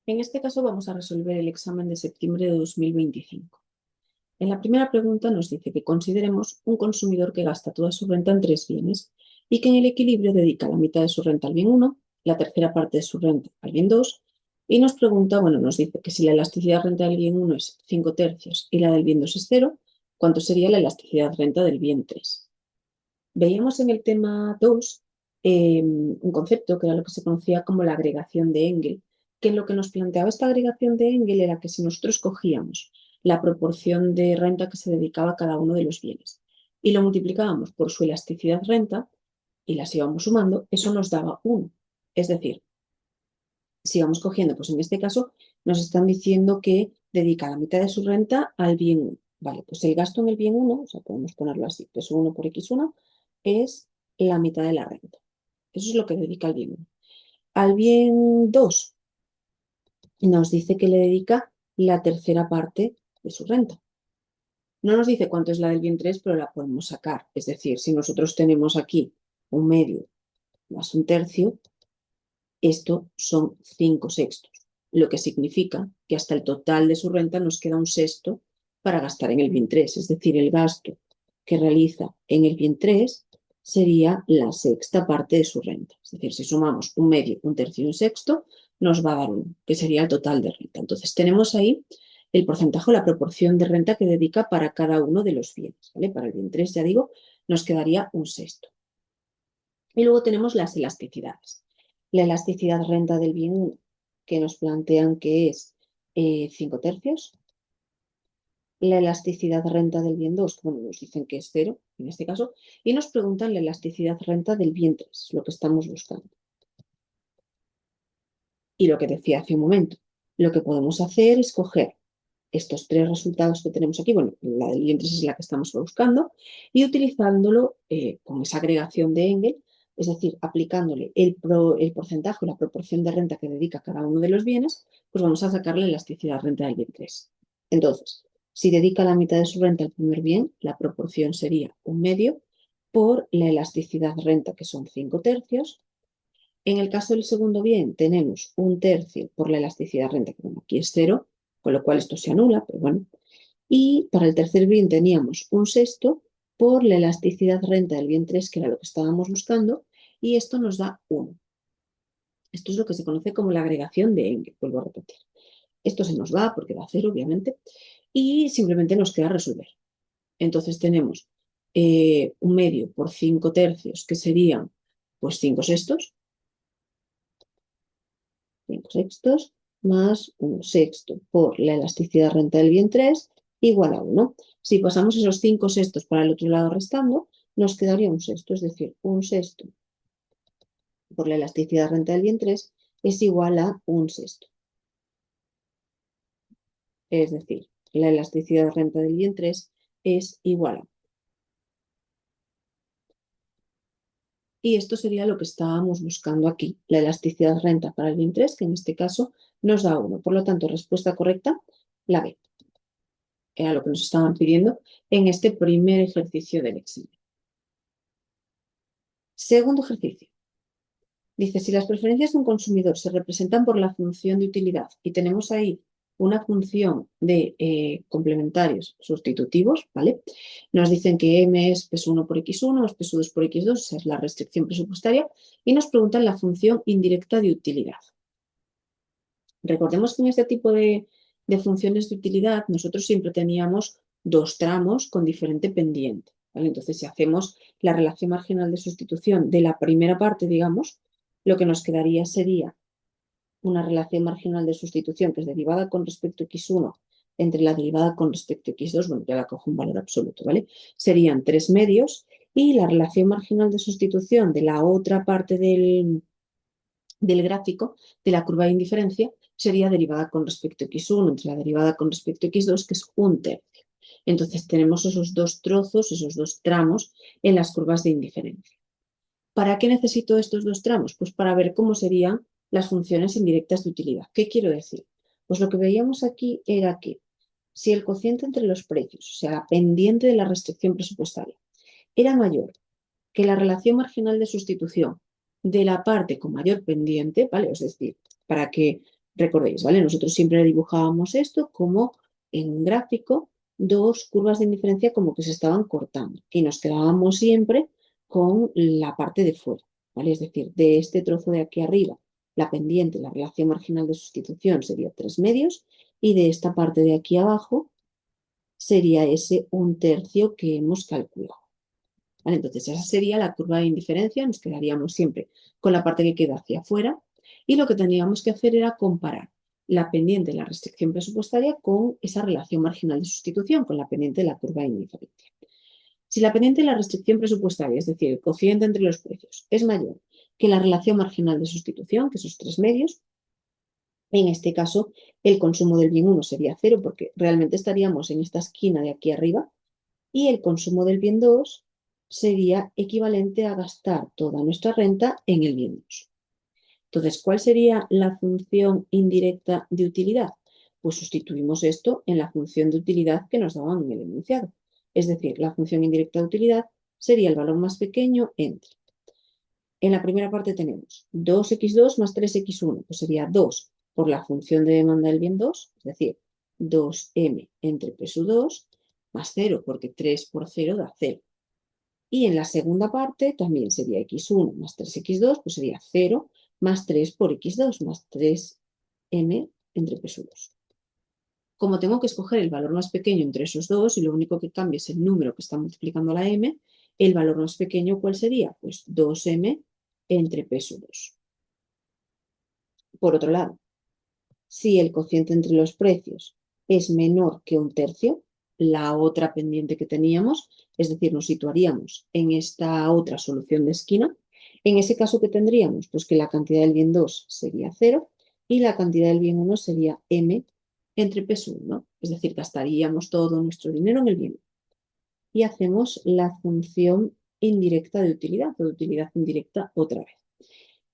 En este caso vamos a resolver el examen de septiembre de 2025. En la primera pregunta nos dice que consideremos un consumidor que gasta toda su renta en tres bienes y que en el equilibrio dedica la mitad de su renta al bien 1, la tercera parte de su renta al bien 2 y nos pregunta, bueno, nos dice que si la elasticidad renta del bien 1 es 5 tercios y la del bien 2 es 0, ¿cuánto sería la elasticidad renta del bien 3? Veíamos en el tema 2 un concepto que era lo que se conocía como la agregación de Engel, que lo que nos planteaba esta agregación de Engel era que si nosotros cogíamos la proporción de renta que se dedicaba a cada uno de los bienes y lo multiplicábamos por su elasticidad renta y las íbamos sumando, eso nos daba 1. Es decir, si vamos cogiendo, pues en este caso nos están diciendo que dedica la mitad de su renta al bien 1. Vale, pues el gasto en el bien 1, o sea, podemos ponerlo así, peso 1 por x1, es la mitad de la renta. Eso es lo que dedica al bien 1. Al bien 2 nos dice que le dedica la tercera parte de su renta. No nos dice cuánto es la del bien 3, pero la podemos sacar. Es decir, si nosotros tenemos aquí un medio más un tercio, esto son 5 sextos, lo que significa que hasta el total de su renta nos queda un sexto para gastar en el bien 3, es decir, el gasto que realiza en el bien 3 sería la sexta parte de su renta. Es decir, si sumamos un medio, un tercio y un sexto, nos va a dar uno, que sería el total de renta. Entonces, tenemos ahí el porcentaje o la proporción de renta que dedica para cada uno de los bienes. ¿Vale? Para el bien 3, ya digo, nos quedaría un sexto. Y luego tenemos las elasticidades. La elasticidad renta del bien 1, que nos plantean que es 5 tercios. La elasticidad renta del bien 2, que bueno, nos dicen que es 0 en este caso. Y nos preguntan la elasticidad renta del bien 3, lo que estamos buscando. Y lo que decía hace un momento, lo que podemos hacer es coger estos tres resultados que tenemos aquí, bueno, la del bien 3 es la que estamos buscando, y utilizándolo con esa agregación de Engel, es decir, aplicándole el porcentaje o la proporción de renta que dedica cada uno de los bienes, pues vamos a sacarle la elasticidad renta del bien 3. Entonces, si dedica la mitad de su renta al primer bien, la proporción sería un medio por la elasticidad renta, que son 5 tercios. En el caso del segundo bien, tenemos un tercio por la elasticidad renta, que bueno, aquí es 0, con lo cual esto se anula, pero bueno. Y para el tercer bien teníamos un sexto por la elasticidad renta del bien 3, que era lo que estábamos buscando, y esto nos da 1. Esto es lo que se conoce como la agregación de Engel, vuelvo a repetir. Esto se nos va porque da 0, obviamente, y simplemente nos queda resolver. Entonces tenemos un medio por 5 tercios, que serían pues 5 sextos, 5 sextos más un sexto por la elasticidad renta del bien 3 igual a 1. Si pasamos esos 5 sextos para el otro lado restando, nos quedaría un sexto, es decir, un sexto por la elasticidad renta del bien 3 es igual a un sexto. Es decir, la elasticidad renta del bien 3 es igual a. Y esto sería lo que estábamos buscando aquí, la elasticidad renta para el bien 3, que en este caso nos da 1. Por lo tanto, respuesta correcta, la B. Era lo que nos estaban pidiendo en este primer ejercicio del examen. Segundo ejercicio. Dice, si las preferencias de un consumidor se representan por la función de utilidad y tenemos ahí una función de complementarios sustitutivos, ¿vale? Nos dicen que M es peso 1 por x1, es peso 2 por x2, esa es la restricción presupuestaria, y nos preguntan la función indirecta de utilidad. Recordemos que en este tipo de funciones de utilidad nosotros siempre teníamos dos tramos con diferente pendiente. ¿Vale? Entonces, si hacemos la relación marginal de sustitución de la primera parte, digamos, lo que nos quedaría sería una relación marginal de sustitución que es derivada con respecto a x1 entre la derivada con respecto a x2, bueno, ya la cojo un valor absoluto, ¿vale? Serían 3 medios y la relación marginal de sustitución de la otra parte del gráfico de la curva de indiferencia sería derivada con respecto a x1 entre la derivada con respecto a x2, que es un tercio. Entonces tenemos esos dos trozos, esos dos tramos en las curvas de indiferencia. ¿Para qué necesito estos dos tramos? Pues para ver cómo serían las funciones indirectas de utilidad. ¿Qué quiero decir? Pues lo que veíamos aquí era que si el cociente entre los precios, o sea, la pendiente de la restricción presupuestaria, era mayor que la relación marginal de sustitución de la parte con mayor pendiente, ¿vale? Es decir, para que Recordéis, ¿vale? Nosotros siempre dibujábamos esto como en un gráfico, dos curvas de indiferencia como que se estaban cortando y nos quedábamos siempre con la parte de fuera, ¿vale? Es decir, de este trozo de aquí arriba, la pendiente, la relación marginal de sustitución sería 3/2 y de esta parte de aquí abajo sería ese 1/3 que hemos calculado. ¿Vale? Entonces, esa sería la curva de indiferencia, nos quedaríamos siempre con la parte que queda hacia afuera y lo que tendríamos que hacer era comparar la pendiente de la restricción presupuestaria con esa relación marginal de sustitución, con la pendiente de la curva de indiferencia. Si la pendiente de la restricción presupuestaria, es decir, el cociente entre los precios, es mayor que la relación marginal de sustitución, que esos 3/2, en este caso el consumo del bien 1 sería 0 porque realmente estaríamos en esta esquina de aquí arriba y el consumo del bien 2 sería equivalente a gastar toda nuestra renta en el bien 2. Entonces, ¿cuál sería la función indirecta de utilidad? Pues sustituimos esto en la función de utilidad que nos daban en el enunciado. Es decir, la función indirecta de utilidad sería el valor más pequeño entre. En la primera parte tenemos 2x2 más 3x1, pues sería 2 por la función de demanda del bien 2, es decir, 2m entre P sub 2 más 0, porque 3 por 0 da 0. Y en la segunda parte también sería x1 más 3x2, pues sería 0 más 3 por x2 más 3m entre P sub 2. Como tengo que escoger el valor más pequeño entre esos dos y lo único que cambia es el número que está multiplicando la m, el valor más pequeño, ¿cuál sería? Pues 2m entre P sub 2. Por otro lado, si el cociente entre los precios es menor que 1/3, la otra pendiente que teníamos, es decir, nos situaríamos en esta otra solución de esquina, en ese caso, ¿qué tendríamos? Pues que la cantidad del bien 2 sería 0 y la cantidad del bien 1 sería m entre P sub 1, es decir, gastaríamos todo nuestro dinero en el bien. Y hacemos la función indirecta de utilidad o de utilidad indirecta otra vez.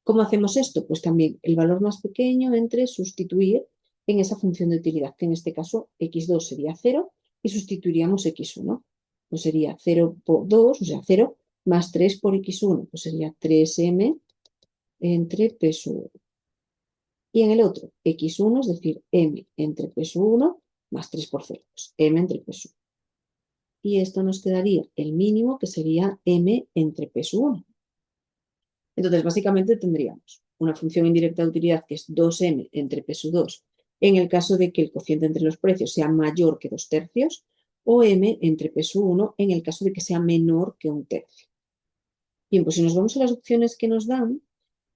¿Cómo hacemos esto? Pues también el valor más pequeño entre sustituir en esa función de utilidad, que en este caso x2 sería 0 y sustituiríamos x1. Pues sería 0 por 2, o sea, 0 más 3 por x1, pues sería 3m entre P sub 1. Y en el otro, x1, es decir, m entre P sub 1 más 3 por 0, pues m entre P sub 1. Y esto nos quedaría el mínimo, que sería m entre P sub 1. Entonces, básicamente tendríamos una función indirecta de utilidad que es 2m entre P sub 2 en el caso de que el cociente entre los precios sea mayor que 2/3 o m entre P sub 1 en el caso de que sea menor que 1/3. Bien, pues si nos vamos a las opciones que nos dan,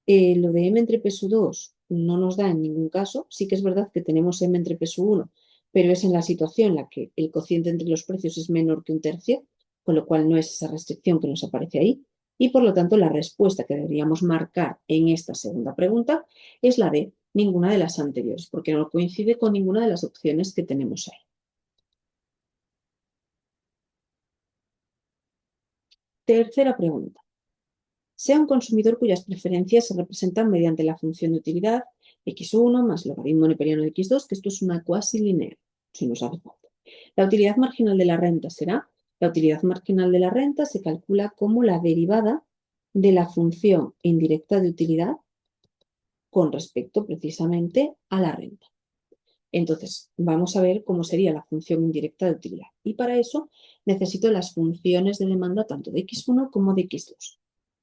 lo de m entre P sub 2 no nos da en ningún caso. Sí que es verdad que tenemos m entre P sub 1, pero es en la situación en la que el cociente entre los precios es menor que 1/3, con lo cual no es esa restricción que nos aparece ahí. Y por lo tanto, la respuesta que deberíamos marcar en esta segunda pregunta es la de ninguna de las anteriores, porque no coincide con ninguna de las opciones que tenemos ahí. Tercera pregunta. Sea un consumidor cuyas preferencias se representan mediante la función de utilidad x1 más logaritmo neperiano de x2, que esto es una cuasi lineal, si nos hace falta. La utilidad marginal de la renta será, la utilidad marginal de la renta se calcula como la derivada de la función indirecta de utilidad con respecto precisamente a la renta. Entonces, vamos a ver cómo sería la función indirecta de utilidad. Y para eso necesito las funciones de demanda tanto de x1 como de x2.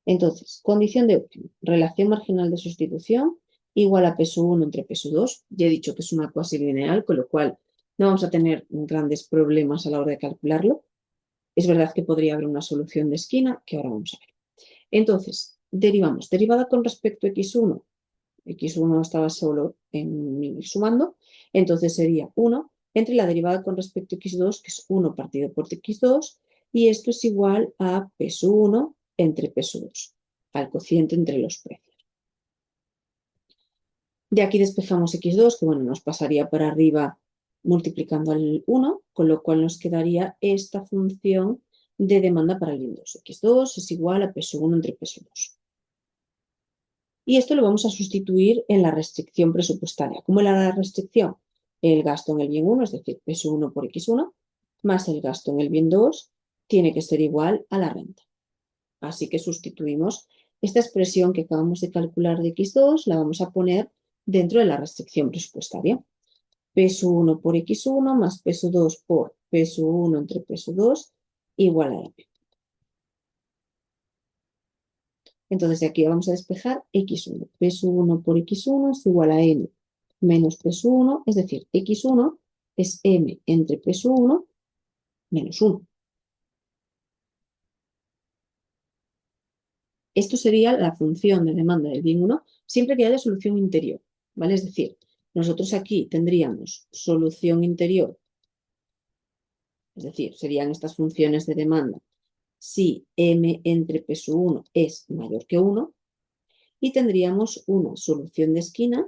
Entonces, condición de óptimo, relación marginal de sustitución igual a P sub 1 entre P sub 2. Ya he dicho que es una cuasi lineal, con lo cual no vamos a tener grandes problemas a la hora de calcularlo. Es verdad que podría haber una solución de esquina, que ahora vamos a ver. Entonces, derivamos. Derivada con respecto a x1. x1 estaba solo en sumando, entonces sería 1 entre la derivada con respecto a x2, que es 1 partido por x2, y esto es igual a P sub 1 entre P sub 2, al cociente entre los precios. De aquí despejamos x2, que bueno, nos pasaría para arriba multiplicando al 1, con lo cual nos quedaría esta función de demanda para el bien 2. x2 es igual a P sub 1 entre P sub 2. Y esto lo vamos a sustituir en la restricción presupuestaria. ¿Cómo era la restricción? El gasto en el bien 1, es decir, P1 por X1, más el gasto en el bien 2, tiene que ser igual a la renta. Así que sustituimos esta expresión que acabamos de calcular de X2, la vamos a poner dentro de la restricción presupuestaria. Peso 1 por x1 más peso 2 por peso 1 entre peso 2 igual a m. Entonces de aquí vamos a despejar x1. Peso 1 por x1 es igual a n menos peso 1, es decir, x1 es m entre peso 1 menos 1. Esto sería la función de demanda del bien 1 siempre que haya solución interior, ¿vale? Es decir, nosotros aquí tendríamos solución interior, es decir, serían estas funciones de demanda si m entre peso 1 es mayor que 1 y tendríamos una solución de esquina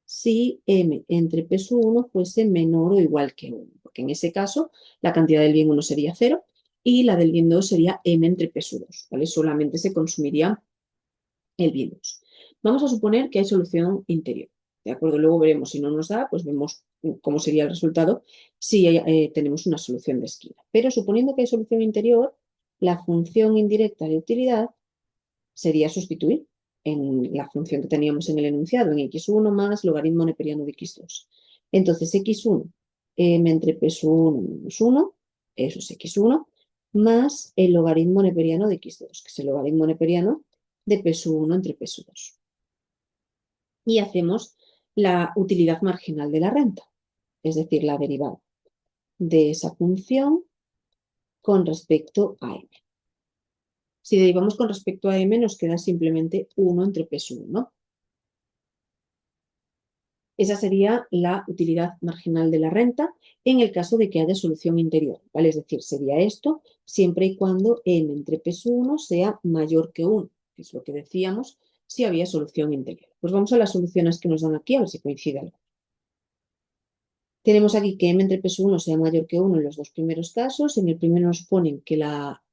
si m entre peso 1 fuese menor o igual que 1, porque en ese caso la cantidad del bien 1 sería 0 y la del bien 2 sería m entre peso 2, ¿vale? Solamente se consumiría el bien 2. Vamos a suponer que hay solución interior, ¿de acuerdo? Luego veremos si no nos da, pues vemos cómo sería el resultado si tenemos una solución de esquina. Pero suponiendo que hay solución interior, la función indirecta de utilidad sería sustituir en la función que teníamos en el enunciado, en x1 más logaritmo neperiano de x2. Entonces, x1, m entre peso 1 menos 1, eso es x1, más el logaritmo neperiano de x2, que es el logaritmo neperiano de peso 1 entre peso 2. Y hacemos la utilidad marginal de la renta, es decir, la derivada de esa función con respecto a m. Si derivamos con respecto a m, nos queda simplemente 1 entre peso 1. Esa sería la utilidad marginal de la renta en el caso de que haya solución interior, ¿vale? Es decir, sería esto siempre y cuando m entre peso 1 sea mayor que 1, que es lo que decíamos si había solución interior. Pues vamos a las soluciones que nos dan aquí, a ver si coincide algo. Tenemos aquí que m entre peso 1 sea mayor que 1 en los dos primeros casos. En el primero nos ponen que la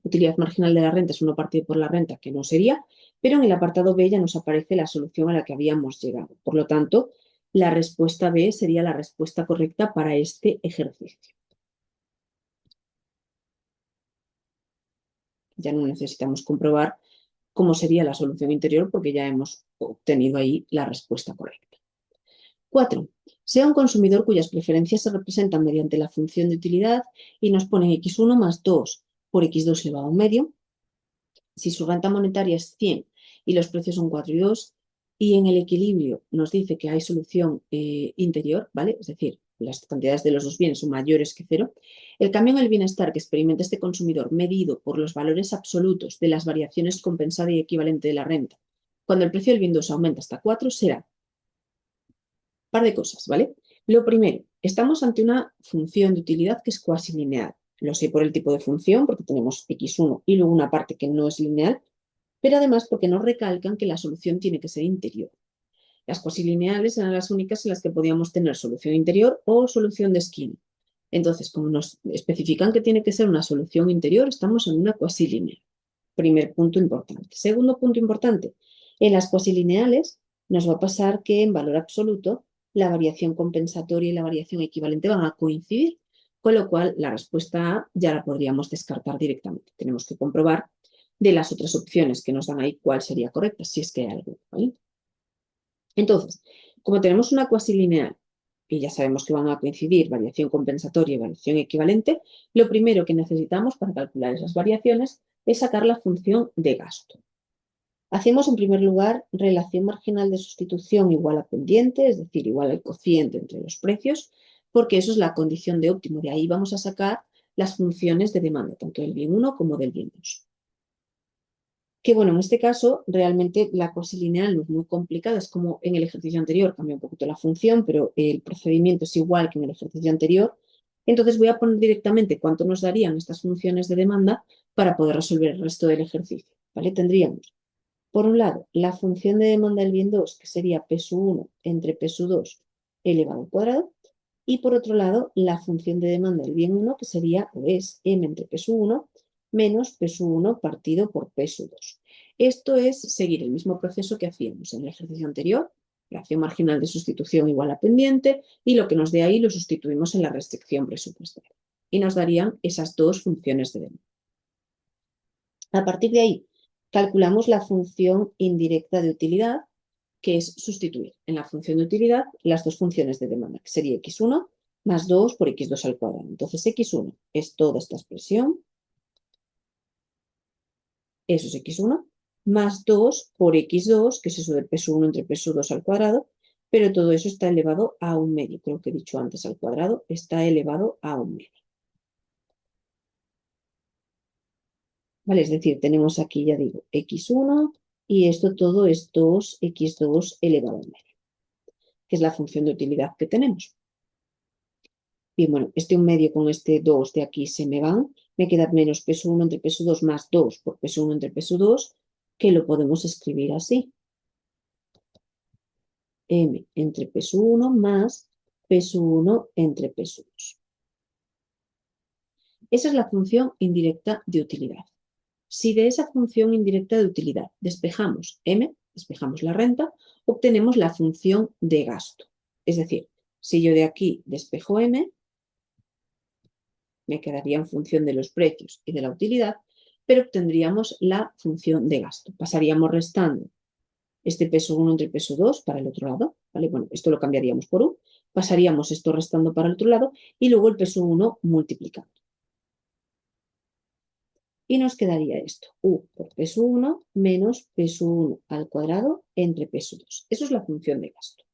utilidad marginal de la renta es 1 partido por la renta, que no sería, pero en el apartado B ya nos aparece la solución a la que habíamos llegado. Por lo tanto, la respuesta B sería la respuesta correcta para este ejercicio. Ya no necesitamos comprobar cómo sería la solución interior porque ya hemos obtenido ahí la respuesta correcta. 4. Sea un consumidor cuyas preferencias se representan mediante la función de utilidad y nos ponen x1 más 2 por x2 elevado a un medio. Si su renta monetaria es 100 y los precios son 4 y 2, y en el equilibrio nos dice que hay solución interior, ¿vale? Es decir, las cantidades de los dos bienes son mayores que 0, el cambio en el bienestar que experimenta este consumidor medido por los valores absolutos de las variaciones compensada y equivalente de la renta, cuando el precio del bien 2 aumenta hasta 4, será par de cosas, ¿vale? Lo primero, estamos ante una función de utilidad que es cuasi lineal. Lo sé por el tipo de función, porque tenemos x1 y luego una parte que no es lineal, pero además porque nos recalcan que la solución tiene que ser interior. Las cuasilineales eran las únicas en las que podíamos tener solución interior o solución de esquina. Entonces, como nos especifican que tiene que ser una solución interior, estamos en una cuasilineal. Primer punto importante. Segundo punto importante, en las cuasilineales nos va a pasar que en valor absoluto la variación compensatoria y la variación equivalente van a coincidir, con lo cual la respuesta A ya la podríamos descartar directamente. Tenemos que comprobar de las otras opciones que nos dan ahí cuál sería correcta, si es que hay alguna, ¿vale? Entonces, como tenemos una cuasilineal y ya sabemos que van a coincidir variación compensatoria y variación equivalente, lo primero que necesitamos para calcular esas variaciones es sacar la función de gasto. Hacemos en primer lugar relación marginal de sustitución igual a pendiente, es decir, igual al cociente entre los precios, porque eso es la condición de óptimo. De ahí vamos a sacar las funciones de demanda, tanto del bien 1 como del bien 2. Que bueno, en este caso realmente la cuasilineal no es muy complicada, es como en el ejercicio anterior, cambia un poquito la función, pero el procedimiento es igual que en el ejercicio anterior. Entonces voy a poner directamente cuánto nos darían estas funciones de demanda para poder resolver el resto del ejercicio, ¿vale? Tendríamos, por un lado, la función de demanda del bien 2, que sería peso 1 entre peso 2 elevado al cuadrado, y por otro lado, la función de demanda del bien 1, que sería o es m entre peso 1 menos peso 1 partido por peso 2. Esto es seguir el mismo proceso que hacíamos en el ejercicio anterior, relación marginal de sustitución igual a pendiente, y lo que nos dé ahí lo sustituimos en la restricción presupuestaria. Y nos darían esas dos funciones de demanda. A partir de ahí, calculamos la función indirecta de utilidad, que es sustituir en la función de utilidad las dos funciones de demanda, que sería x1 más 2 por x2 al cuadrado. Entonces, x1 es toda esta expresión, eso es x1, más 2 por x2, que es eso del peso 1 entre peso 2 al cuadrado, pero todo eso está elevado a un medio. Creo que he dicho antes al cuadrado, está elevado a un medio. ¿Vale? Es decir, tenemos aquí, ya digo, x1 y esto todo es 2x2 elevado a un medio, que es la función de utilidad que tenemos. Bien, bueno, este un medio con este 2 de aquí se me van, me queda menos peso 1 entre peso 2 más 2 por peso 1 entre peso 2, que lo podemos escribir así. M entre peso 1 más peso 1 entre peso 2. Esa es la función indirecta de utilidad. Si de esa función indirecta de utilidad despejamos M, despejamos la renta, obtenemos la función de gasto. Es decir, si yo de aquí despejo M, me quedaría en función de los precios y de la utilidad, pero obtendríamos la función de gasto. Pasaríamos restando este peso 1 entre peso 2 para el otro lado, ¿vale? Bueno, esto lo cambiaríamos por U, pasaríamos esto restando para el otro lado y luego el peso 1 multiplicando. Y nos quedaría esto, U por peso 1 menos peso 1 al cuadrado entre peso 2. Eso es la función de gasto.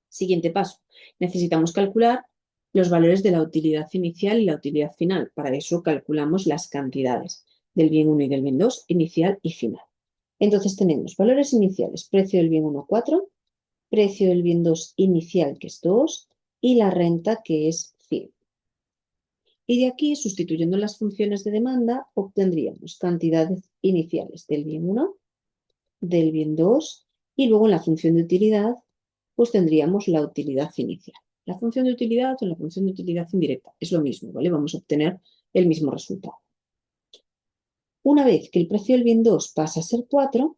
Siguiente paso, necesitamos calcular los valores de la utilidad inicial y la utilidad final. Para eso calculamos las cantidades del bien 1 y del bien 2, inicial y final. Entonces tenemos valores iniciales, precio del bien 1, 4, precio del bien 2 inicial, que es 2, y la renta, que es 100. Y de aquí, sustituyendo las funciones de demanda, obtendríamos cantidades iniciales del bien 1, del bien 2, y luego en la función de utilidad, pues tendríamos la utilidad inicial. La función de utilidad o la función de utilidad indirecta es lo mismo, ¿vale? Vamos a obtener el mismo resultado. Una vez que el precio del bien 2 pasa a ser 4,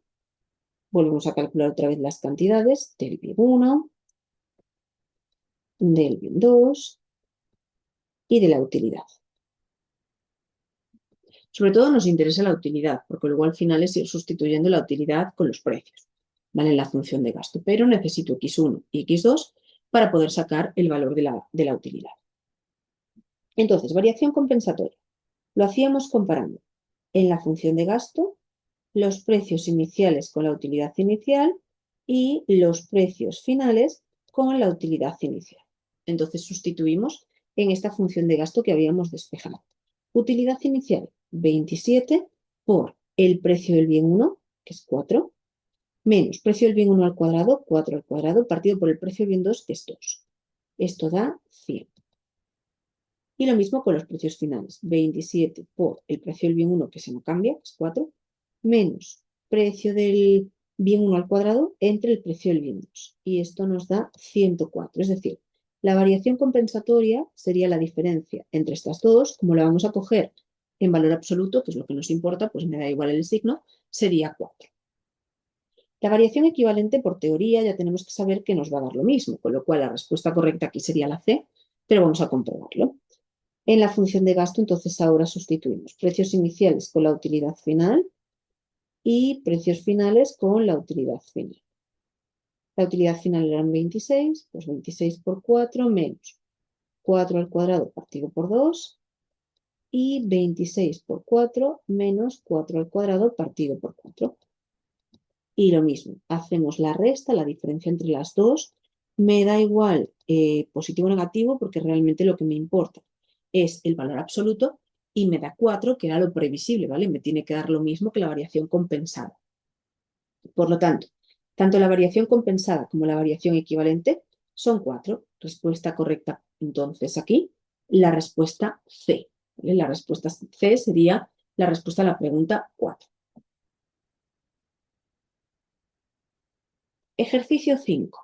volvemos a calcular otra vez las cantidades del bien 1, del bien 2 y de la utilidad. Sobre todo nos interesa la utilidad, porque luego al final es ir sustituyendo la utilidad con los precios, ¿vale? En la función de gasto. Pero necesito x1 y x2 para poder sacar el valor de la utilidad. Entonces, variación compensatoria. Lo hacíamos comparando en la función de gasto los precios iniciales con la utilidad inicial y los precios finales con la utilidad inicial. Entonces sustituimos en esta función de gasto que habíamos despejado. Utilidad inicial, 27 por el precio del bien 1, que es 4, menos precio del bien 1 al cuadrado, 4 al cuadrado, partido por el precio del bien 2, que es 2. Esto da 100. Y lo mismo con los precios finales, 27 por el precio del bien 1, que se no cambia, que es 4, menos precio del bien 1 al cuadrado entre el precio del bien 2. Y esto nos da 104. Es decir, la variación compensatoria sería la diferencia entre estas dos. Como la vamos a coger en valor absoluto, que es lo que nos importa, pues me da igual el signo, sería 4. La variación equivalente, por teoría, ya tenemos que saber que nos va a dar lo mismo, con lo cual la respuesta correcta aquí sería la C, pero vamos a comprobarlo. En la función de gasto, entonces ahora sustituimos precios iniciales con la utilidad final y precios finales con la utilidad final. La utilidad final eran 26, pues 26 por 4 menos 4 al cuadrado partido por 2 y 26 por 4 menos 4 al cuadrado partido por 4. Y lo mismo, hacemos la resta, la diferencia entre las dos. Me da igual positivo o negativo porque realmente lo que me importa es el valor absoluto y me da 4, que era lo previsible, ¿vale? Me tiene que dar lo mismo que la variación compensada. Por lo tanto la variación compensada como la variación equivalente son 4. Respuesta correcta, entonces, aquí, la respuesta C. ¿Vale? La respuesta C sería la respuesta a la pregunta 4. Ejercicio 5.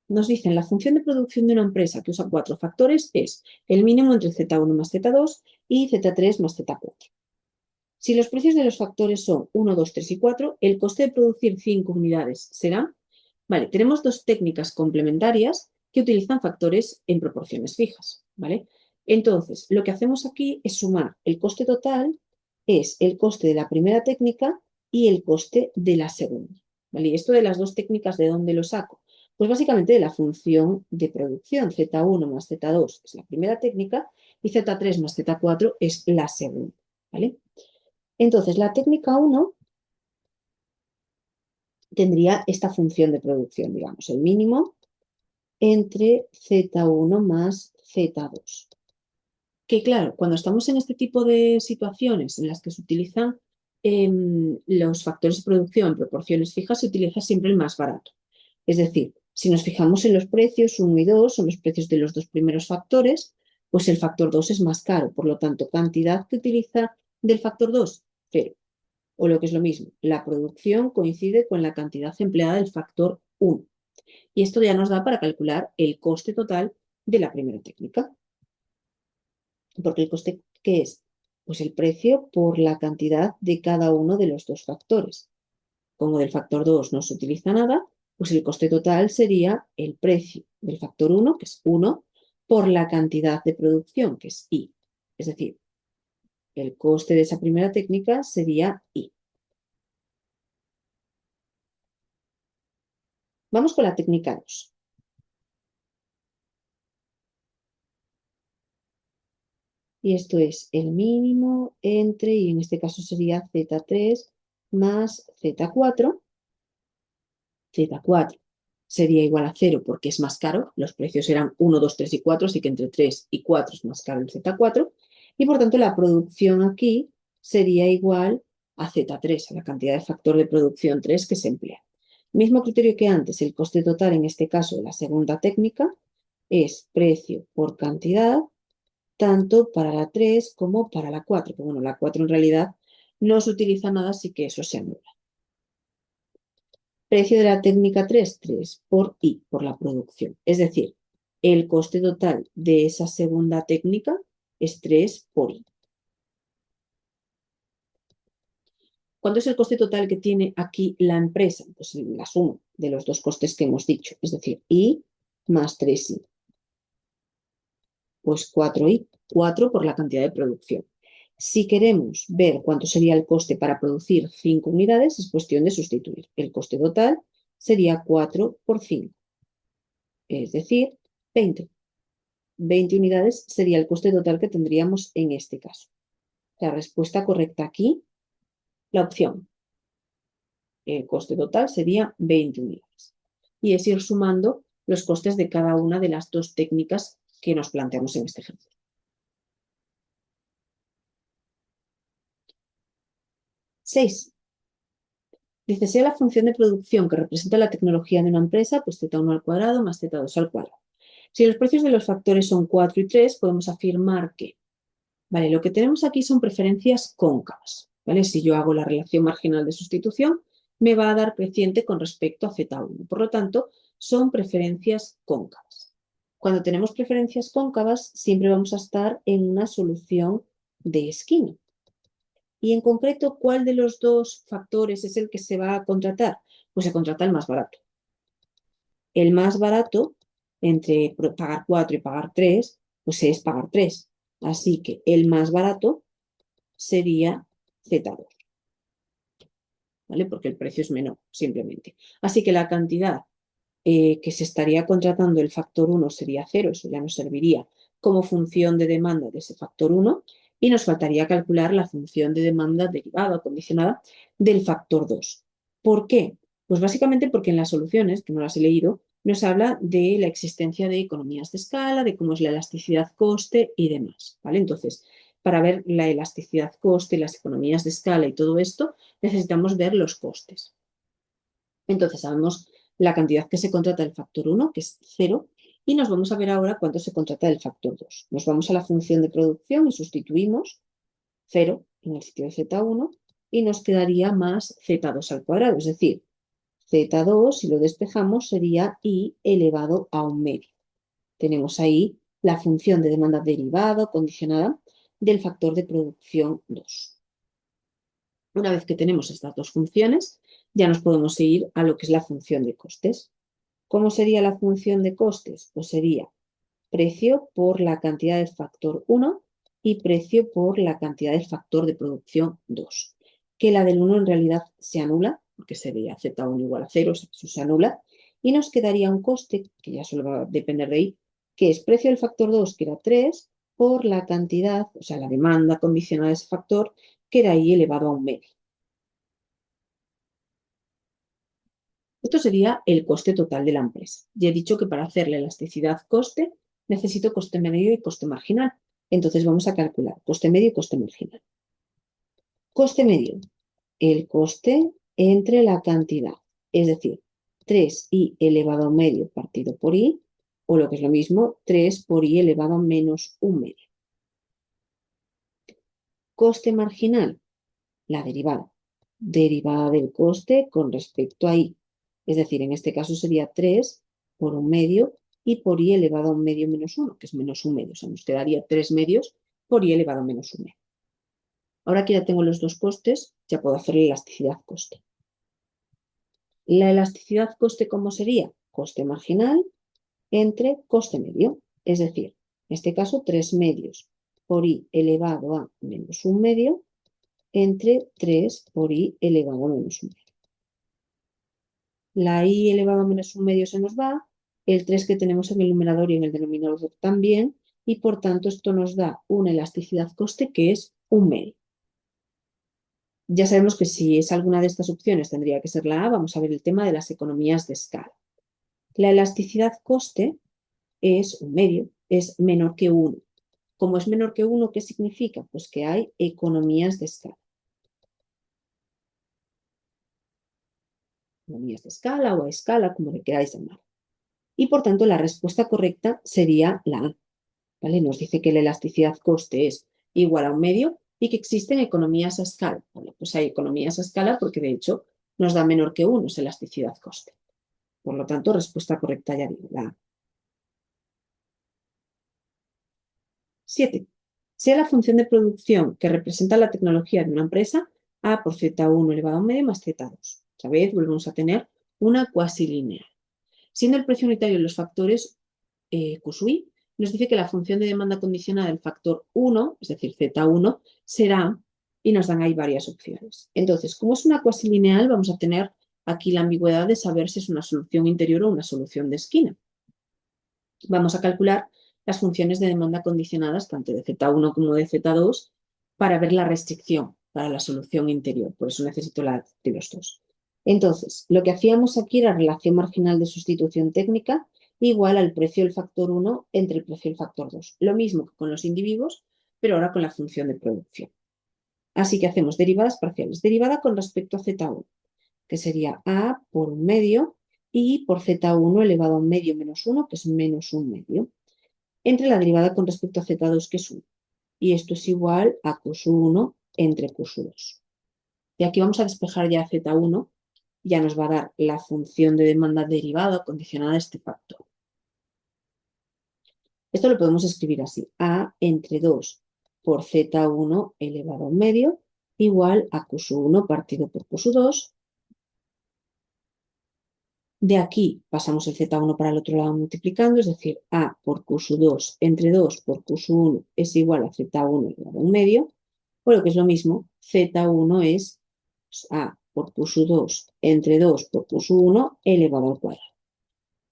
Nos dicen la función de producción de una empresa que usa 4 factores es el mínimo entre Z1 más Z2 y Z3 más Z4. Si los precios de los factores son 1, 2, 3 y 4, el coste de producir 5 unidades será... Vale, tenemos dos técnicas complementarias que utilizan factores en proporciones fijas, ¿vale? Entonces, lo que hacemos aquí es sumar el coste total es el coste de la primera técnica y el coste de la segunda. ¿Vale? Y esto de las dos técnicas, ¿de dónde lo saco? Pues básicamente de la función de producción. Z1 más Z2 es la primera técnica y Z3 más Z4 es la segunda. ¿Vale? Entonces, la técnica 1 tendría esta función de producción, digamos, el mínimo entre Z1 más Z2. Que claro, cuando estamos en este tipo de situaciones en las que se utilizan los factores de producción en proporciones fijas, se utiliza siempre el más barato. Es decir, si nos fijamos en los precios 1 y 2, son los precios de los dos primeros factores, pues el factor 2 es más caro. Por lo tanto, cantidad que utiliza del factor 2, cero. O lo que es lo mismo, la producción coincide con la cantidad empleada del factor 1. Y esto ya nos da para calcular el coste total de la primera técnica. Porque el coste, ¿qué es? Pues el precio por la cantidad de cada uno de los dos factores. Como del factor 2 no se utiliza nada, pues el coste total sería el precio del factor 1, que es 1, por la cantidad de producción, que es I. Es decir, el coste de esa primera técnica sería I. Vamos con la técnica 2. Y esto es el mínimo entre, y en este caso sería Z3 más Z4. Z4 sería igual a 0 porque es más caro. Los precios eran 1, 2, 3 y 4, así que entre 3 y 4 es más caro el Z4. Y por tanto la producción aquí sería igual a Z3, a la cantidad de factor de producción 3 que se emplea. Mismo criterio que antes, el coste total en este caso de la segunda técnica es precio por cantidad tanto para la 3 como para la 4, que bueno, la 4 en realidad no se utiliza nada, así que eso se anula. Precio de la técnica 3, 3 por I, por la producción. Es decir, el coste total de esa segunda técnica es 3 por I. ¿Cuánto es el coste total que tiene aquí la empresa? Pues la suma de los dos costes que hemos dicho, es decir, I más 3I. Pues 4I, 4 por la cantidad de producción. Si queremos ver cuánto sería el coste para producir 5 unidades, es cuestión de sustituir. El coste total sería 4 por 5, es decir, 20. 20 unidades sería el coste total que tendríamos en este caso. La respuesta correcta aquí, la opción. El coste total sería 20 unidades. Y es ir sumando los costes de cada una de las dos técnicas que nos planteamos en este ejercicio. 6. Dice, sea la función de producción que representa la tecnología de una empresa, pues z1 al cuadrado más z2 al cuadrado. Si los precios de los factores son 4 y 3, podemos afirmar que, vale, lo que tenemos aquí son preferencias cóncavas, ¿vale? Si yo hago la relación marginal de sustitución, me va a dar creciente con respecto a Z1. Por lo tanto, son preferencias cóncavas. Cuando tenemos preferencias cóncavas, siempre vamos a estar en una solución de esquina. Y en concreto, ¿cuál de los dos factores es el que se va a contratar? Pues se contrata el más barato. El más barato, entre pagar 4 y pagar 3, pues es pagar 3. Así que el más barato sería Z2, ¿vale? Porque el precio es menor, simplemente. Así que la cantidad que se estaría contratando el factor 1 sería 0, eso ya nos serviría como función de demanda de ese factor 1 y nos faltaría calcular la función de demanda derivada o condicionada del factor 2. ¿Por qué? Pues básicamente porque en las soluciones, que no las he leído, nos habla de la existencia de economías de escala, de cómo es la elasticidad coste y demás, ¿vale? Entonces, para ver la elasticidad coste, las economías de escala y todo esto, necesitamos ver los costes. Entonces, sabemos la cantidad que se contrata del factor 1, que es 0, y nos vamos a ver ahora cuánto se contrata del factor 2. Nos vamos a la función de producción y sustituimos 0 en el sitio de Z1 y nos quedaría más Z2 al cuadrado, es decir, Z2, si lo despejamos, sería I elevado a un medio. Tenemos ahí la función de demanda derivada o condicionada del factor de producción 2. Una vez que tenemos estas dos funciones, ya nos podemos ir a lo que es la función de costes. ¿Cómo sería la función de costes? Pues sería precio por la cantidad del factor 1 y precio por la cantidad del factor de producción 2. Que la del 1 en realidad se anula, porque sería Z1 igual a 0, eso se anula, y nos quedaría un coste, que ya solo va a depender de ahí, que es precio del factor 2, que era 3, por la cantidad, o sea, la demanda condicionada de ese factor, que era I elevado a un medio. Esto sería el coste total de la empresa. Ya he dicho que para hacer la elasticidad-coste necesito coste medio y coste marginal. Entonces vamos a calcular coste medio y coste marginal. Coste medio, el coste entre la cantidad, es decir, 3i elevado a un medio partido por i, o lo que es lo mismo, 3 por i elevado a menos un medio. Coste marginal, la derivada. Derivada del coste con respecto a i. Es decir, en este caso sería 3 por un medio y por i elevado a un medio menos 1, que es menos un medio. O sea, nos quedaría 3 medios por i elevado a menos un medio. Ahora que ya tengo los dos costes, ya puedo hacer la elasticidad-coste. La elasticidad-coste, ¿cómo sería? Coste marginal entre coste medio. Es decir, en este caso 3 medios por i elevado a menos un medio entre 3 por i elevado a menos un medio. La i elevado a menos un medio se nos va, el 3 que tenemos en el numerador y en el denominador también, y por tanto esto nos da una elasticidad-coste que es un medio. Ya sabemos que si es alguna de estas opciones tendría que ser la A. Vamos a ver el tema de las economías de escala. La elasticidad-coste es un medio, es menor que 1. Como es menor que 1, ¿qué significa? Pues que hay economías de escala. Economías de escala o a escala, como le queráis llamar. Y por tanto la respuesta correcta sería la A. ¿Vale? Nos dice que la elasticidad-coste es igual a un medio y que existen economías a escala. Bueno, pues hay economías a escala porque de hecho nos da menor que 1 esa elasticidad-coste. Por lo tanto, respuesta correcta ya digo, la A. 7. Sea la función de producción que representa la tecnología de una empresa A por Z1 elevado a un medio más Z2. Otra vez volvemos a tener una cuasi lineal. Siendo el precio unitario los factores Q sub I, nos dice que la función de demanda condicionada del factor 1, es decir, Z1, será, y nos dan ahí varias opciones. Entonces, como es una cuasi lineal, vamos a tener aquí la ambigüedad de saber si es una solución interior o una solución de esquina. Vamos a calcular las funciones de demanda condicionadas, tanto de Z1 como de Z2, para ver la restricción para la solución interior. Por eso necesito la de los dos. Entonces, lo que hacíamos aquí era relación marginal de sustitución técnica igual al precio del factor 1 entre el precio del factor 2. Lo mismo que con los individuos, pero ahora con la función de producción. Así que hacemos derivadas parciales. Derivada con respecto a Z1, que sería A por un medio y por Z1 elevado a un medio menos 1, que es menos un medio, entre la derivada con respecto a Z2, que es 1. Y esto es igual a Q sub 1 entre Q sub 2. Y aquí vamos a despejar ya Z1, ya nos va a dar la función de demanda derivada condicionada a este factor. Esto lo podemos escribir así, A entre 2 por Z1 elevado a un medio igual a Q sub 1 partido por Q sub 2. De aquí pasamos el Z1 para el otro lado multiplicando, es decir, A por Q sub 2 entre 2 por Q sub 1 es igual a Z1 elevado a un medio, o lo que es lo mismo, Z1 es A por Q sub 2 entre 2 por Q sub 1 elevado al cuadrado.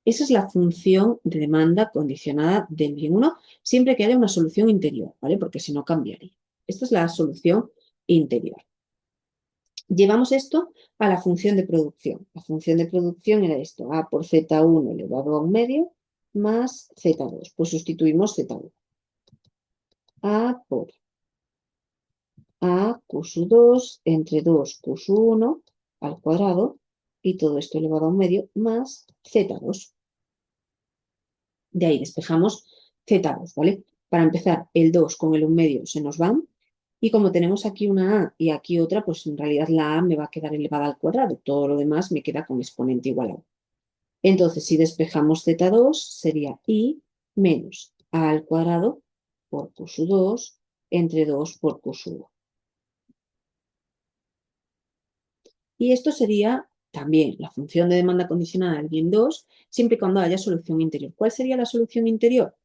Esa es la función de demanda condicionada del bien 1, siempre que haya una solución interior, ¿vale? Porque si no cambiaría. Esta es la solución interior. Llevamos esto a la función de producción. La función de producción era esto, A por Z1 elevado a un medio más Z2. Pues sustituimos Z1. A por A Q sub 2 entre 2 Q sub 1 al cuadrado y todo esto elevado a un medio más Z2. De ahí despejamos Z2, ¿vale? Para empezar, el 2 con el 1 medio se nos van. Y como tenemos aquí una A y aquí otra, pues en realidad la A me va a quedar elevada al cuadrado. Todo lo demás me queda con exponente igual a 1. Entonces, si despejamos Z2, sería I menos A al cuadrado por Q sub 2 entre 2 por Q sub 1. Y esto sería también la función de demanda condicionada del bien 2, siempre y cuando haya solución interior. ¿Cuál sería la solución interior?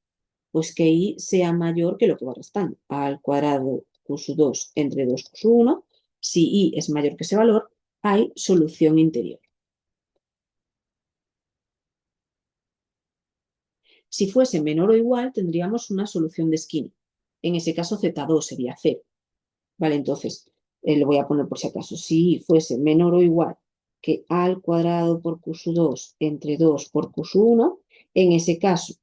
Pues que i sea mayor que lo que va restando. A al cuadrado q sub 2 entre 2 q sub 1. Si i es mayor que ese valor, hay solución interior. Si fuese menor o igual, tendríamos una solución de esquina. En ese caso, z2 sería 0. Vale, entonces, lo voy a poner por si acaso. Si fuese menor o igual que a al cuadrado por q sub 2 entre 2 por q sub 1, en ese caso,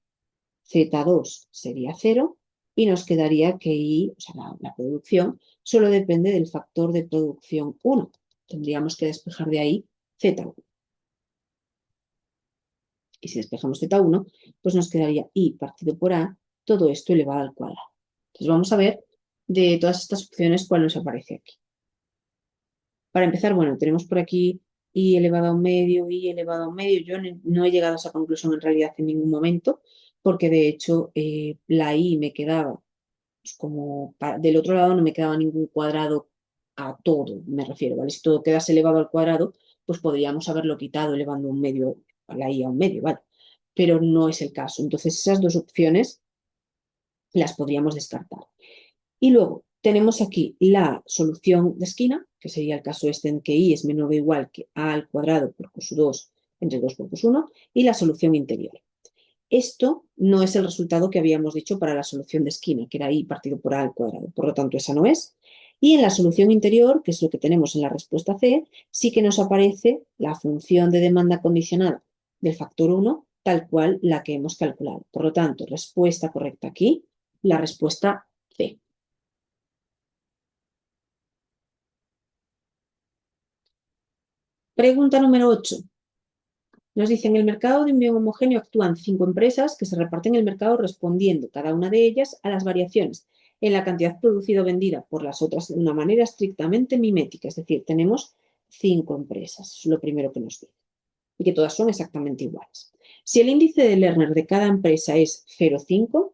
z2 sería 0 y nos quedaría que i, o sea, la producción, solo depende del factor de producción 1. Tendríamos que despejar de ahí z1. Y si despejamos z1, pues nos quedaría i partido por a, todo esto elevado al cuadrado. Entonces vamos a ver de todas estas opciones cuál nos aparece aquí. Para empezar, bueno, tenemos por aquí i elevado a un medio, i elevado a un medio. Yo no he llegado a esa conclusión en realidad en ningún momento, porque de hecho la i me quedaba, pues como del otro lado no me quedaba ningún cuadrado a todo, me refiero, ¿vale? Si todo quedase elevado al cuadrado, pues podríamos haberlo quitado elevando un medio a la i a un medio, ¿vale? Pero no es el caso. Entonces esas dos opciones las podríamos descartar. Y luego tenemos aquí la solución de esquina, que sería el caso este en que i es menor o igual que a al cuadrado por cos 2 entre 2 por cos 1, y la solución interior. Esto no es el resultado que habíamos dicho para la solución de esquina, que era i partido por a al cuadrado. Por lo tanto, esa no es. Y en la solución interior, que es lo que tenemos en la respuesta C, sí que nos aparece la función de demanda condicionada del factor 1, tal cual la que hemos calculado. Por lo tanto, respuesta correcta aquí, la respuesta C. Pregunta número 8. Nos dice, en el mercado de un bien homogéneo actúan 5 empresas que se reparten el mercado respondiendo cada una de ellas a las variaciones en la cantidad producida o vendida por las otras de una manera estrictamente mimética. Es decir, tenemos 5 empresas, es lo primero que nos dice, y que todas son exactamente iguales. Si el índice de Lerner de cada empresa es 0,5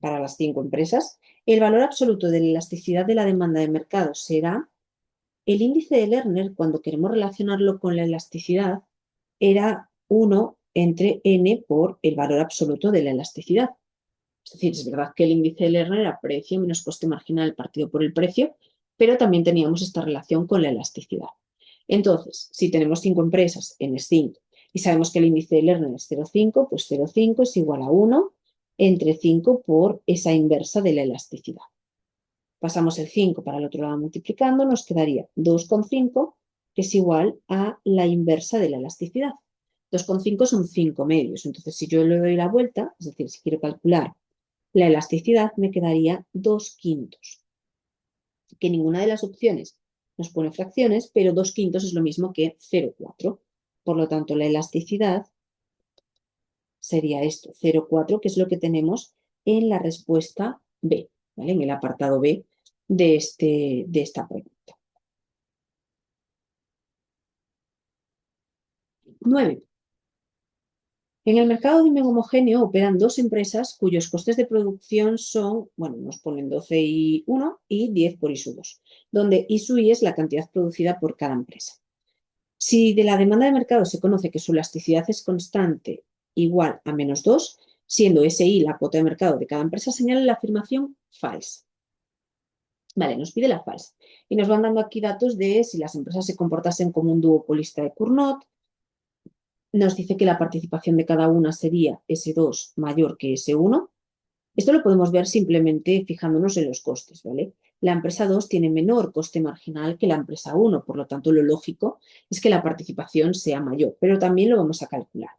para las 5 empresas, el valor absoluto de la elasticidad de la demanda de mercado será el índice de Lerner, cuando queremos relacionarlo con la elasticidad, era 1 entre n por el valor absoluto de la elasticidad. Es decir, es verdad que el índice de Lerner era precio menos coste marginal partido por el precio, pero también teníamos esta relación con la elasticidad. Entonces, si tenemos 5 empresas en S5 y sabemos que el índice de Lerner es 0,5, pues 0,5 es igual a 1 entre 5 por esa inversa de la elasticidad. Pasamos el 5 para el otro lado multiplicando, nos quedaría 2,5, que es igual a la inversa de la elasticidad. 2,5 son 5 medios, entonces si yo le doy la vuelta, es decir, si quiero calcular la elasticidad, me quedaría 2 quintos. Que ninguna de las opciones nos pone fracciones, pero 2 quintos es lo mismo que 0,4. Por lo tanto, la elasticidad sería esto, 0,4, que es lo que tenemos en la respuesta B, ¿vale? En el apartado B de esta pregunta. 9. En el mercado de un bien homogéneo operan dos empresas cuyos costes de producción son, bueno, nos ponen 12 y 1 y 10 por I sub 2, donde I sub I es la cantidad producida por cada empresa. Si de la demanda de mercado se conoce que su elasticidad es constante igual a menos 2, siendo SI la cuota de mercado de cada empresa, señala la afirmación falsa. Vale, nos pide la falsa. Y nos van dando aquí datos de si las empresas se comportasen como un duopolista de Cournot. Nos dice que la participación de cada una sería S2 mayor que S1. Esto lo podemos ver simplemente fijándonos en los costes, ¿vale? La empresa 2 tiene menor coste marginal que la empresa 1, por lo tanto lo lógico es que la participación sea mayor, pero también lo vamos a calcular.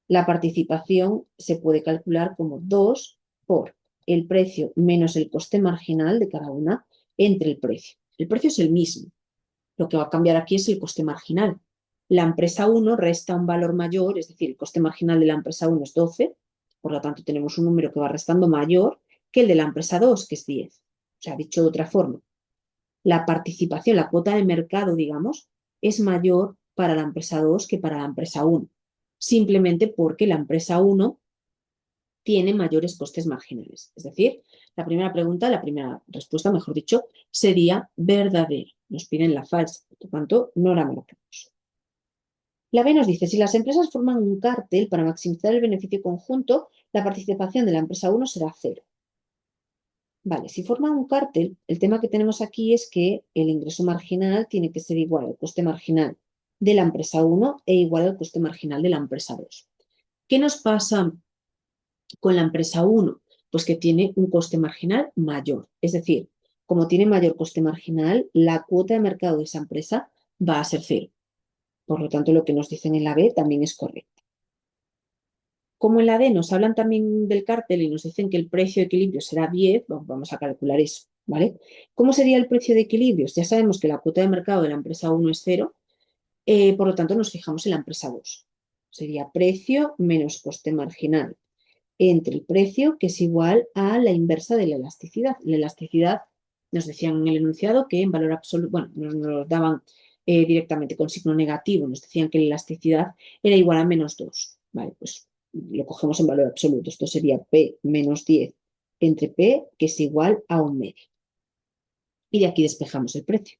La participación se puede calcular como 2 por el precio menos el coste marginal de cada una entre el precio. El precio es el mismo. Lo que va a cambiar aquí es el coste marginal. La empresa 1 resta un valor mayor, es decir, el coste marginal de la empresa 1 es 12, por lo tanto tenemos un número que va restando mayor que el de la empresa 2, que es 10. O sea, dicho de otra forma, la participación, la cuota de mercado, digamos, es mayor para la empresa 2 que para la empresa 1, simplemente porque la empresa 1 tiene mayores costes marginales. Es decir, la primera pregunta, la primera respuesta, mejor dicho, sería verdadera. Nos piden la falsa, por lo tanto, no la marcamos. La B nos dice, si las empresas forman un cártel para maximizar el beneficio conjunto, la participación de la empresa 1 será cero. Vale, si forman un cártel, el tema que tenemos aquí es que el ingreso marginal tiene que ser igual al coste marginal de la empresa 1 e igual al coste marginal de la empresa 2. ¿Qué nos pasa con la empresa 1? Pues que tiene un coste marginal mayor. Es decir, como tiene mayor coste marginal, la cuota de mercado de esa empresa va a ser cero. Por lo tanto, lo que nos dicen en la B también es correcto. Como en la D nos hablan también del cártel y nos dicen que el precio de equilibrio será 10, vamos a calcular eso, ¿vale? ¿Cómo sería el precio de equilibrio? Ya sabemos que la cuota de mercado de la empresa 1 es cero, por lo tanto nos fijamos en la empresa 2. Sería precio menos coste marginal entre el precio, que es igual a la inversa de la elasticidad. La elasticidad nos decían en el enunciado que en valor absoluto, bueno, nos daban directamente con signo negativo, nos decían que la elasticidad era igual a menos 2. Vale, pues lo cogemos en valor absoluto. Esto sería P menos 10 entre P, que es igual a 1/2. Y de aquí despejamos el precio.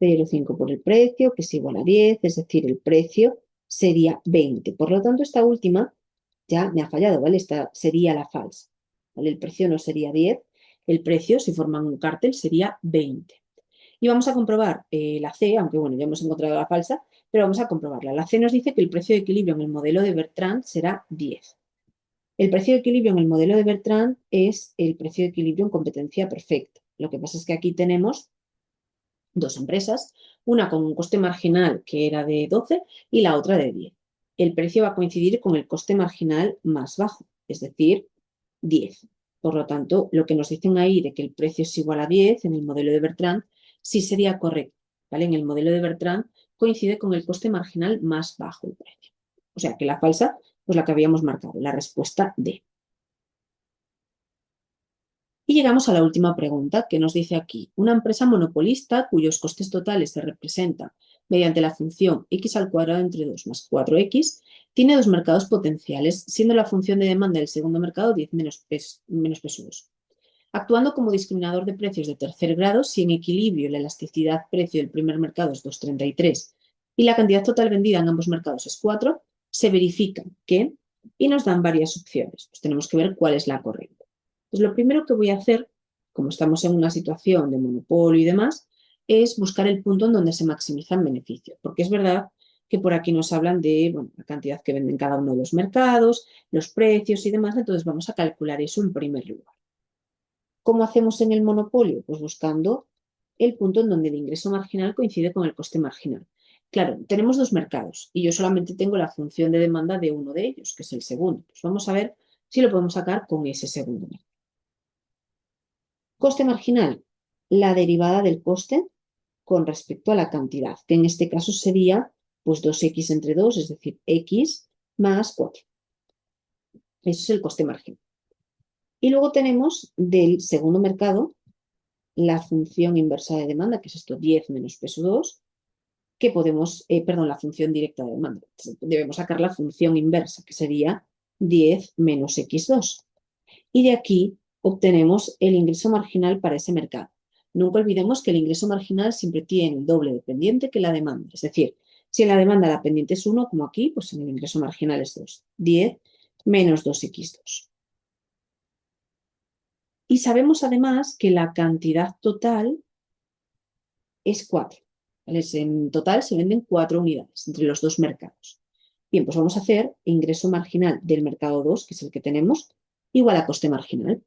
0,5 por el precio, que es igual a 10, es decir, el precio sería 20. Por lo tanto, esta última ya me ha fallado, ¿vale? Esta sería la falsa, ¿vale? El precio no sería 10, el precio, si forman un cártel, sería 20. Y vamos a comprobar la C, aunque bueno, ya hemos encontrado la falsa, pero vamos a comprobarla. La C nos dice que el precio de equilibrio en el modelo de Bertrand será 10. El precio de equilibrio en el modelo de Bertrand es el precio de equilibrio en competencia perfecta. Lo que pasa es que aquí tenemos dos empresas, una con un coste marginal que era de 12 y la otra de 10. El precio va a coincidir con el coste marginal más bajo, es decir, 10. Por lo tanto, lo que nos dicen ahí de que el precio es igual a 10 en el modelo de Bertrand, sí sería correcto, ¿vale? En el modelo de Bertrand coincide con el coste marginal más bajo el precio. O sea que la falsa, pues la que habíamos marcado, la respuesta D. Y llegamos a la última pregunta que nos dice aquí, una empresa monopolista cuyos costes totales se representan mediante la función x al cuadrado entre 2 más 4x, tiene dos mercados potenciales, siendo la función de demanda del segundo mercado 10 menos peso 2. Actuando como discriminador de precios de tercer grado, si en equilibrio la elasticidad precio del primer mercado es 2,33 y la cantidad total vendida en ambos mercados es 4, se verifica que, y nos dan varias opciones. Pues tenemos que ver cuál es la correcta. Pues lo primero que voy a hacer, como estamos en una situación de monopolio y demás, es buscar el punto en donde se maximizan beneficios. Porque es verdad que por aquí nos hablan de bueno, la cantidad que venden cada uno de los mercados, los precios y demás. Entonces vamos a calcular eso en primer lugar. ¿Cómo hacemos en el monopolio? Pues buscando el punto en donde el ingreso marginal coincide con el coste marginal. Claro, tenemos dos mercados y yo solamente tengo la función de demanda de uno de ellos, que es el segundo. Pues vamos a ver si lo podemos sacar con ese segundo mercado. Coste marginal, la derivada del coste con respecto a la cantidad, que en este caso sería pues 2x entre 2, es decir, x más 4. Eso es el coste marginal. Y luego tenemos del segundo mercado la función inversa de demanda, que es esto 10 menos peso 2, que podemos, perdón, la función directa de demanda. Debemos sacar la función inversa, que sería 10 menos x2. Y de aquí obtenemos el ingreso marginal para ese mercado. Nunca olvidemos que el ingreso marginal siempre tiene el doble de pendiente que la demanda. Es decir, si en la demanda la pendiente es 1, como aquí, pues en el ingreso marginal es 2. 10 menos 2x2. Y sabemos además que la cantidad total es 4. ¿Vale? En total se venden 4 unidades entre los dos mercados. Bien, pues vamos a hacer ingreso marginal del mercado 2, que es el que tenemos, igual a coste marginal.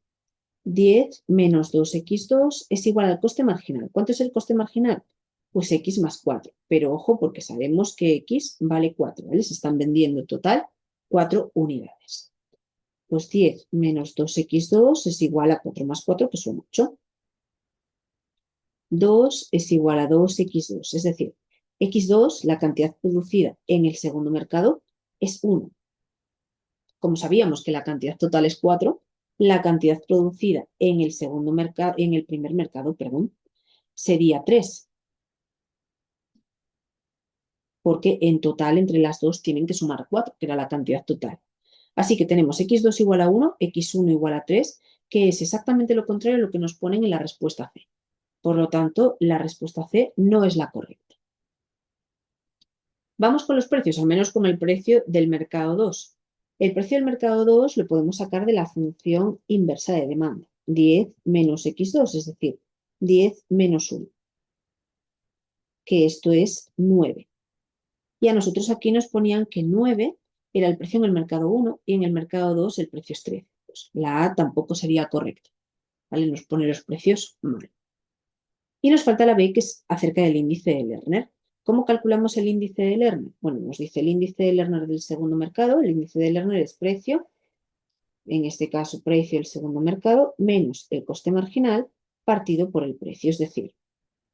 10 menos 2x2 es igual al coste marginal. ¿Cuánto es el coste marginal? Pues x más 4. Pero ojo, porque sabemos que x vale 4, ¿vale? Se están vendiendo en total 4 unidades. Pues 10 menos 2x2 es igual a 4 más 4, que son 8. 2 es igual a 2x2, es decir, x2, la cantidad producida en el segundo mercado, es 1. Como sabíamos que la cantidad total es 4, la cantidad producida en el segundo mercado, en el primer mercado, perdón, sería 3. Porque en total entre las dos tienen que sumar 4, que era la cantidad total. Así que tenemos x2 igual a 1, x1 igual a 3, que es exactamente lo contrario a lo que nos ponen en la respuesta C. Por lo tanto, la respuesta C no es la correcta. Vamos con los precios, al menos con el precio del mercado 2. El precio del mercado 2 lo podemos sacar de la función inversa de demanda, 10 menos x2, es decir, 10 menos 1, que esto es 9. Y a nosotros aquí nos ponían que 9 era el precio en el mercado 1 y en el mercado 2 el precio es 13. Pues la A tampoco sería correcta, ¿vale? Nos pone los precios mal. Y nos falta la B, que es acerca del índice de Lerner. ¿Cómo calculamos el índice de Lerner? Bueno, nos dice el índice de Lerner del segundo mercado. El índice de Lerner es precio, en este caso precio del segundo mercado, menos el coste marginal partido por el precio. Es decir,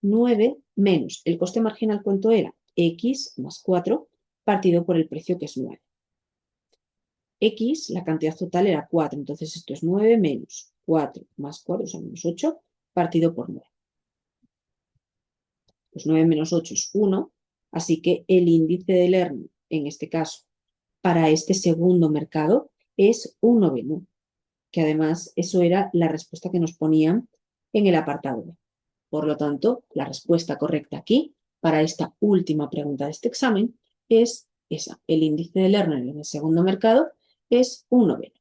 9 menos el coste marginal, ¿cuánto era? X más 4 partido por el precio, que es 9. X, la cantidad total era 4, entonces esto es 9 menos 4 más 4, o sea, menos 8, partido por 9. Pues 9 menos 8 es 1, así que el índice de Lerner, en este caso, para este segundo mercado, es 1 noveno, que además eso era la respuesta que nos ponían en el apartado B. Por lo tanto, la respuesta correcta aquí, para esta última pregunta de este examen, es esa. El índice de Lerner en el segundo mercado es 1 noveno.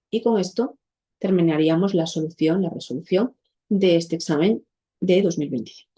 Y con esto terminaríamos la resolución de este examen de 2025.